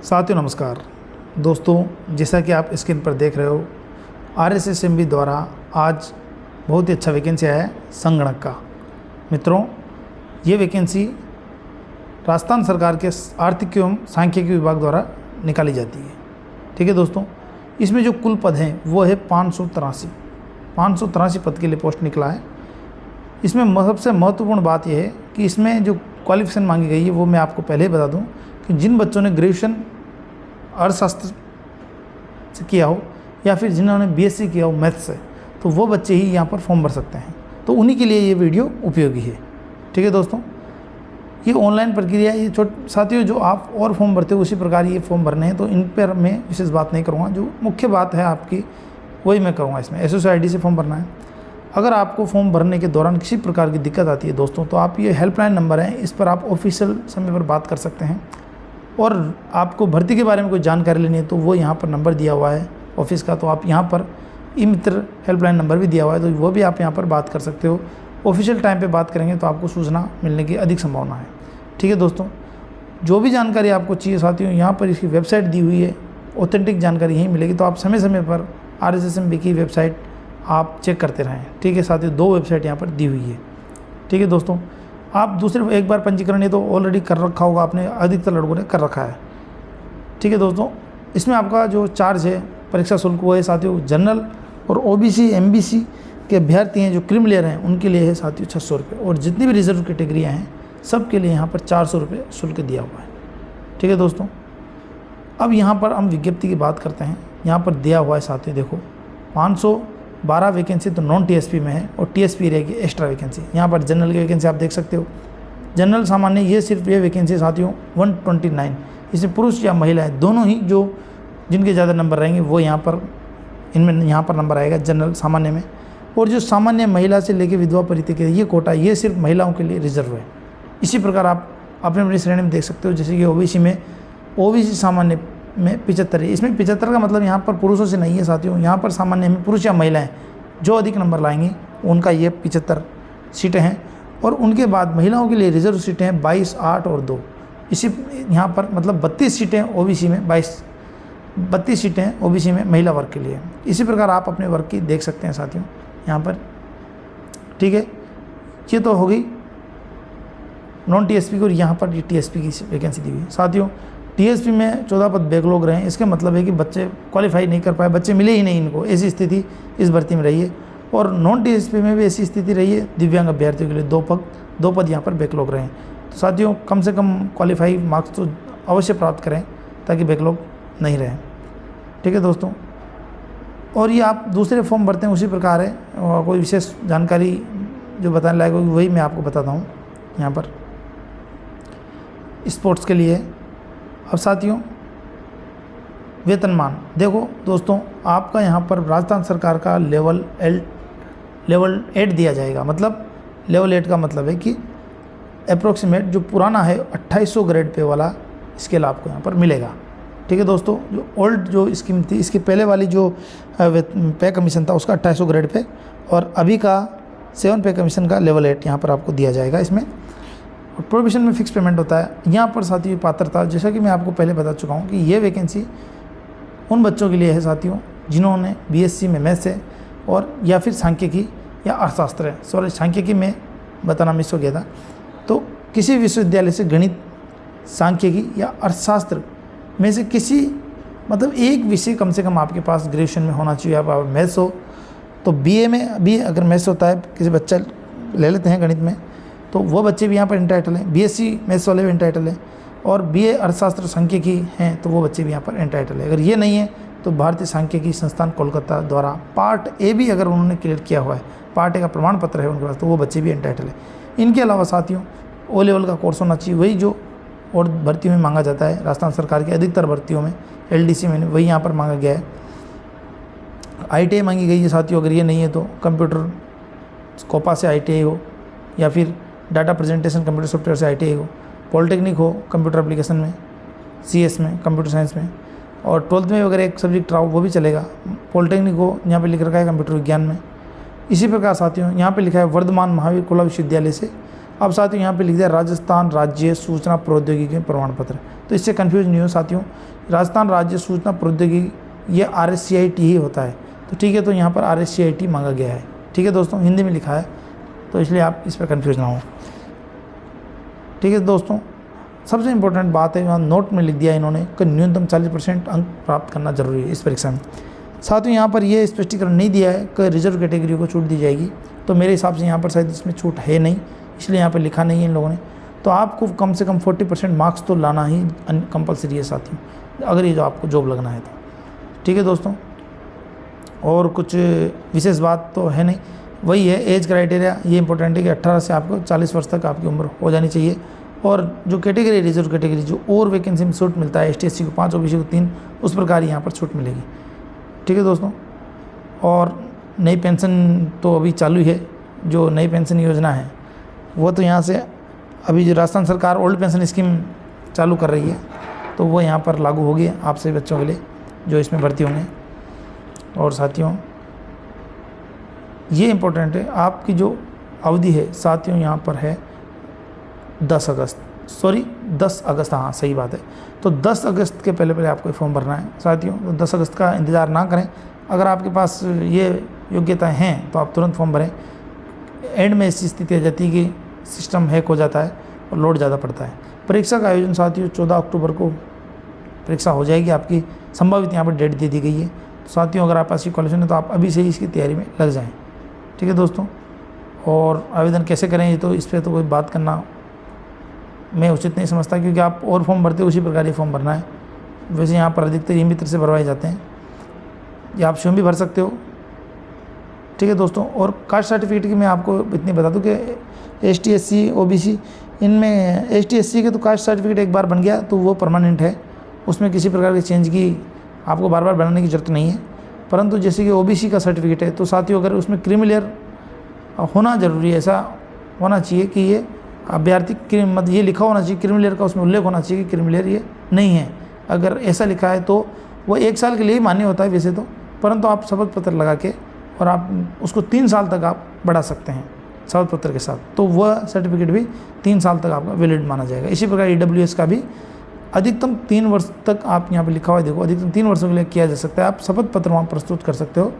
साथियों नमस्कार। दोस्तों, जैसा कि आप स्क्रीन पर देख रहे हो, RSSMB द्वारा आज बहुत ही अच्छा वैकेंसी आया है संगणक का। मित्रों, ये वैकेंसी राजस्थान सरकार के आर्थिक एवं सांख्यिकी विभाग द्वारा निकाली जाती है। ठीक है दोस्तों, इसमें जो कुल पद हैं वो है 583 पद के लिए पोस्ट निकला है। इसमें सबसे महत्वपूर्ण बात यह है कि इसमें जो क्वालिफिकेशन मांगी गई है वो मैं आपको पहले ही बता दूं कि जिन बच्चों ने ग्रेजुएशन अर्थशास्त्र से किया हो या फिर जिन्होंने BSc किया हो मैथ्स से, तो वो बच्चे ही यहाँ पर फॉर्म भर सकते हैं। तो उन्हीं के लिए ये वीडियो उपयोगी है। ठीक है दोस्तों, ये ऑनलाइन प्रक्रिया है। ये साथियों, जो आप और फॉर्म भरते हो उसी प्रकार ये फॉर्म भरने हैं, तो इन पर मैं विशेष बात नहीं करूँगा। जो मुख्य बात है आपकी वही मैं करूँगा। इसमें SSID से फॉर्म भरना है। अगर आपको फॉर्म भरने के दौरान किसी प्रकार की दिक्कत आती है दोस्तों, तो आप ये हेल्पलाइन नंबर है, इस पर आप ऑफिशियल समय पर बात कर सकते हैं। और आपको भर्ती के बारे में कोई जानकारी लेनी है तो वो यहाँ पर नंबर दिया हुआ है ऑफिस का, तो आप यहाँ पर ई-मित्र हेल्पलाइन नंबर भी दिया हुआ है, तो वो भी आप यहाँ पर बात कर सकते हो। ऑफिशियल टाइम पे बात करेंगे तो आपको सूचना मिलने की अधिक संभावना है। ठीक है दोस्तों, जो भी जानकारी आपको चाहिए साथियों, यहाँ पर इसकी वेबसाइट दी हुई है, ऑथेंटिक जानकारी यहीं मिलेगी। तो आप समय समय पर RSSMB की वेबसाइट आप चेक करते रहें। ठीक है साथियों, 2 वेबसाइट यहाँ पर दी हुई है। ठीक है दोस्तों, आप दूसरे एक बार पंजीकरण ये तो ऑलरेडी कर रखा होगा आपने, अधिकतर लड़कों ने कर रखा है। ठीक है दोस्तों, इसमें आपका जो चार्ज है परीक्षा शुल्क वो है साथियों, जनरल और OBC MBC के अभ्यर्थी हैं जो क्रिमिलियर हैं उनके लिए है साथियों 600 रुपये, और जितनी भी रिजर्व कैटेगरियाँ हैं सब के लिए यहाँ पर 400 रुपये शुल्क दिया हुआ है। ठीक है दोस्तों, अब यहाँ पर हम विज्ञप्ति की बात करते हैं। यहाँ पर दिया हुआ है साथियों, देखो 512 वैकेंसी तो नॉन TSP में है, और TSP रहेगी एक्स्ट्रा वैकेंसी। यहाँ पर जनरल की वैकेंसी आप देख सकते हो, जनरल सामान्य ये सिर्फ ये वैकेंसी साथियों 129, इसमें पुरुष या महिलाएं दोनों ही जो जिनके ज़्यादा नंबर रहेंगे वो यहाँ पर इनमें यहाँ पर नंबर आएगा जनरल सामान्य में। और जो सामान्य महिला से लेकर विधवा परित्य के ये कोटा ये सिर्फ महिलाओं के लिए रिजर्व है। इसी प्रकार आप अपने अपनी श्रेणी में देख सकते हो, जैसे कि OBC में OBC सामान्य में 75 है। इसमें 75 का मतलब यहाँ पर पुरुषों से नहीं है साथियों, यहाँ पर सामान्य में पुरुष या महिलाएं जो अधिक नंबर लाएंगी उनका ये 75 सीटें हैं। और उनके बाद महिलाओं के लिए रिजर्व सीटें हैं 22, 8 और 2। इसी यहाँ पर मतलब 32 सीटें OBC में, 32 सीटें OBC में महिला वर्ग के लिए। इसी प्रकार आप अपने वर्ग की देख सकते हैं साथियों यहाँ पर। ठीक है, ये तो हो गई नॉन TSP की, और यहाँ पर TSP की वैकेंसी दी हुई है साथियों। TSP में 14 पद बैकलॉग रहे हैं, इसका मतलब है कि बच्चे क्वालिफाई नहीं कर पाए, बच्चे मिले ही नहीं इनको, ऐसी स्थिति इस भर्ती में रही है। और नॉन TSP में भी ऐसी स्थिति रही है, दिव्यांग अभ्यर्थियों के लिए 2 पद यहाँ पर बैकलॉग रहे हैं। तो साथियों, कम से कम क्वालिफाई मार्क्स तो अवश्य प्राप्त करें ताकि बैकलॉग नहीं रहे। ठीक है दोस्तों, और ये आप दूसरे फॉर्म भरते हैं उसी प्रकार है, और कोई विशेष जानकारी जो बताने लायक होगी वही मैं आपको बताता हूँ। यहाँ पर स्पोर्ट्स के लिए अब साथियों वेतनमान देखो दोस्तों, आपका यहाँ पर राजस्थान सरकार का लेवल 8 दिया जाएगा। मतलब लेवल 8 का मतलब है कि अप्रोक्सीमेट जो पुराना है 2800 ग्रेड पे वाला स्केल आपको यहाँ पर मिलेगा। ठीक है दोस्तों, जो ओल्ड जो स्कीम थी इसके पहले वाली जो पे कमीशन था उसका 2800 ग्रेड पे, और अभी का 7 पे कमीशन का लेवल 8 यहाँ पर आपको दिया जाएगा। इसमें प्रोविजन में फिक्स पेमेंट होता है। यहाँ पर साथियों पात्रता, जैसा कि मैं आपको पहले बता चुका हूँ कि ये वैकेंसी उन बच्चों के लिए है साथियों जिन्होंने BSc में मैथ्स है और या फिर सांख्यिकी या अर्थशास्त्र है। सॉरी, सांख्यिकी में बताना मिस हो गया था। तो किसी विश्वविद्यालय से गणित, सांख्यिकी या अर्थशास्त्र में से किसी मतलब एक विषय कम से कम आपके पास ग्रेजुएशन में होना चाहिए। आप मैथ्स हो तो BA में भी अगर मैथ्स होता है, किसी बच्चा ले लेते हैं गणित में, तो वो बच्चे भी यहाँ पर एंटाइटल हैं। BSc मैथ्स वाले भी एंटाइटल हैं, और BA अर्थशास्त्र सांख्यिकी हैं तो वो बच्चे भी यहाँ पर एंटाइटल है। अगर ये नहीं है तो भारतीय सांख्यिकी संस्थान कोलकाता द्वारा पार्ट A भी अगर उन्होंने क्लियर किया हुआ है, पार्ट A का प्रमाण पत्र है उनके पास, तो वो बच्चे भी एंटाइटल है। इनके अलावा साथियों O लेवल का कोर्स होना चाहिए, वही जो और भर्तियों में मांगा जाता है। राजस्थान सरकार की अधिकतर भर्तियों में LDC में वही यहाँ पर मांगा गया है। ITI मांगी गई है साथियों, अगर ये नहीं है तो कंप्यूटर कोपा से ITI हो, या फिर डाटा प्रेजेंटेशन कंप्यूटर सॉफ्टवेयर से ITI हो, पॉलिटेक्निक हो कंप्यूटर एप्लीकेशन में, CS में, कंप्यूटर साइंस में, और 12th में अगर एक सब्जेक्ट रहा हो वो भी चलेगा। पॉलिटेक्निक हो, यहाँ पे लिख रखा है कंप्यूटर विज्ञान में। इसी प्रकार साथियों यहाँ पे लिखा है वर्धमान महावीर खुला विश्वविद्यालय से अब साथियों यहाँ पे लिख दिया राजस्थान राज्य सूचना प्रौद्योगिकी प्रमाण पत्र, तो इससे कन्फ्यूज नहीं हो साथियों। राजस्थान राज्य सूचना प्रौद्योगिकी ये RSCIT ही होता है, तो ठीक है, तो यहाँ पर RSCIT मांगा गया है। ठीक है दोस्तों, हिंदी में लिखा है, तो इसलिए आप इस पर कन्फ्यूज ना हो। ठीक है दोस्तों, सबसे इम्पोर्टेंट बात है, यहाँ नोट में लिख दिया इन्होंने कि न्यूनतम 40% अंक प्राप्त करना जरूरी है इस परीक्षा में। साथियों यहाँ पर ये स्पष्टीकरण नहीं दिया है कि रिजर्व कैटेगरी को छूट दी जाएगी, तो मेरे हिसाब से यहाँ पर शायद इसमें छूट है नहीं, इसलिए यहाँ पर लिखा नहीं है इन लोगों ने। तो आपको कम से कम 40% मार्क्स तो लाना ही कंपलसरी है साथियों, अगर ये जो आपको जॉब लगना है तो। ठीक है दोस्तों, और कुछ विशेष बात तो है नहीं, वही है एज क्राइटेरिया, ये इंपॉर्टेंट है कि 18 से आपको 40 वर्ष तक आपकी उम्र हो जानी चाहिए। और जो कैटेगरी रिजर्व कैटेगरी जो और वैकेंसी में छूट मिलता है, ST SC को 5 OBC को 3, उस प्रकार यहाँ पर छूट मिलेगी। ठीक है दोस्तों, और नई पेंशन तो अभी चालू है, जो नई पेंशन योजना है वो तो यहाँ से अभी जो राजस्थान सरकार ओल्ड पेंशन स्कीम चालू कर रही है, तो वो यहाँ पर लागू होगी आप सभी बच्चों के लिए जो इसमें भर्ती होंगे। और साथियों ये इम्पोर्टेंट है, आपकी जो अवधि है साथियों यहाँ पर है 10 अगस्त, हाँ सही बात है। तो 10 अगस्त के पहले आपको फॉर्म भरना है साथियों, तो 10 अगस्त का इंतज़ार ना करें। अगर आपके पास ये योग्यताएं हैं तो आप तुरंत फॉर्म भरें। एंड में ऐसी स्थिति आ जाती है कि सिस्टम हैक हो जाता है और लोड ज़्यादा पड़ता है। परीक्षा का आयोजन साथियों 14 अक्टूबर को परीक्षा हो जाएगी आपकी, संभावित यहाँ पर डेट दे दी गई है। तो साथियों अगर आप पास ये क्वालिफिकेशन है तो आप अभी से ही इसकी तैयारी में लग जाएँ। ठीक है दोस्तों, और आवेदन कैसे करें ये तो इस पर तो कोई बात करना मैं उचित नहीं समझता, क्योंकि आप और फॉर्म भरते हो उसी प्रकार ये फॉर्म भरना है। वैसे यहाँ पर अधिकतर ई मित्र से भरवाए जाते हैं, या आप स्वयं भी भर सकते हो। ठीक है दोस्तों, और कास्ट सर्टिफिकेट की मैं आपको इतनी बता दूं कि ST SC OBC इनमें ST SC के तो कास्ट सर्टिफिकेट एक बार बन गया तो वो परमानेंट है, उसमें किसी प्रकार के चेंज की आपको बार बार बनाने की ज़रूरत नहीं है। परंतु जैसे कि OBC का सर्टिफिकेट है तो साथियों अगर उसमें क्रीमिलेयर होना ज़रूरी है, ऐसा होना चाहिए कि ये अभ्यर्थी मतलब ये लिखा होना चाहिए, क्रीमिलेयर का उसमें उल्लेख होना चाहिए कि क्रीमिलेयर ये नहीं है। अगर ऐसा लिखा है तो वो 1 साल के लिए ही मान्य होता है वैसे तो, परंतु आप शपथ पत्र लगा के और आप उसको 3 साल तक आप बढ़ा सकते हैं शपथ पत्र के साथ, तो वह सर्टिफिकेट भी 3 साल तक आपका वैलिड माना जाएगा। इसी प्रकार EWS का भी अधिकतम 3 वर्ष तक आप यहाँ पे लिखा हुआ है, देखो अधिकतम 3 वर्षों के लिए किया जा सकता है। आप शपथ पत्र वहाँ प्रस्तुत कर सकते हो।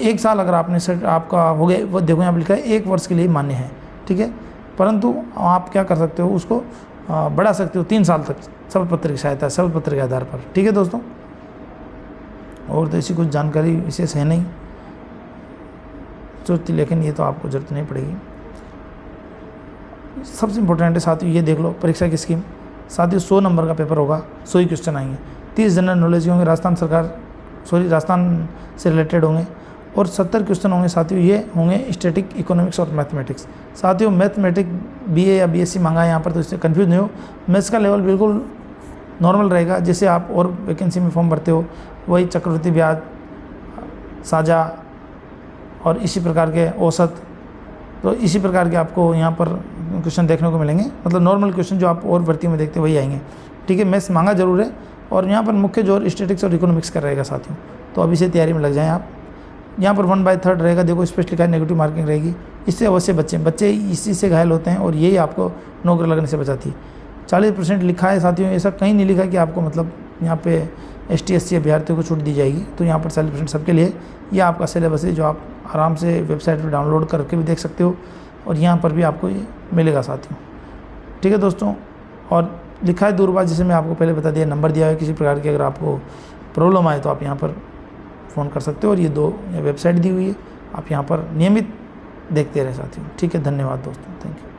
1 साल अगर आपने आपका हो गया, वो देखो यहाँ पर लिखा है 1 वर्ष के लिए मान्य है। ठीक है, परंतु आप क्या कर सकते हो, उसको बढ़ा सकते हो 3 साल तक शपथ पत्र की सहायता, शपथ पत्र के आधार पर। ठीक है दोस्तों, और तो ऐसी कुछ जानकारी विशेष है नहीं सोचती, लेकिन ये तो आपको जरूरत नहीं पड़ेगी। सबसे इम्पोर्टेंट है साथियों ये देख लो परीक्षा की स्कीम। साथियों 100 नंबर का पेपर होगा, 100 ही क्वेश्चन आएंगे, 30 जनरल नॉलेज के होंगे, राजस्थान से रिलेटेड होंगे, और 70 क्वेश्चन होंगे साथियों ये होंगे स्टैटिक, इकोनॉमिक्स और मैथमेटिक्स। साथियों मैथमेटिक्स BA या BSc मांगा है यहाँ पर, तो इससे कन्फ्यूज नहीं हो। मैथ्स का लेवल बिल्कुल नॉर्मल रहेगा, जैसे आप और वैकेंसी में फॉर्म भरते हो वही चक्रवृद्धि ब्याज, साझा और इसी प्रकार के औसत, तो इसी प्रकार के आपको यहाँ पर क्वेश्चन देखने को मिलेंगे। मतलब नॉर्मल क्वेश्चन जो आप और भर्ती में देखते हो वही आएंगे। ठीक है, मैथ्स मांगा जरूर है, और यहाँ पर मुख्य जोर स्टैटिक्स और इकोनॉमिक्स का रहेगा साथियों, तो अभी से तैयारी में लग जाएँ आप। यहाँ पर 1/3 रहेगा, देखो स्पेशली लिखा है नेगेटिव मार्किंग रहेगी, इससे अवश्य बच्चे इसी से घायल होते हैं और यही आपको नौकरी लगने से बचाती है। 40% लिखा है साथियों, ऐसा कहीं नहीं लिखा कि आपको मतलब यहाँ पे ST SC अभ्यर्थियों को छूट दी जाएगी, तो यहाँ पर 40% सबके लिए यह आपका सिलेबस है, जो आप आराम से वेबसाइट पर डाउनलोड करके भी देख सकते हो, और यहाँ पर भी आपको ये मिलेगा साथियों। ठीक है दोस्तों, और लिखा है दूरभाष, जिसे मैं आपको पहले बता दिया, नंबर दिया है, किसी प्रकार की अगर आपको प्रॉब्लम आए तो आप यहाँ पर फ़ोन कर सकते हो, और ये 2 वेबसाइट दी हुई है, आप यहाँ पर नियमित देखते रहे साथियों। ठीक है, धन्यवाद दोस्तों, थैंक यू।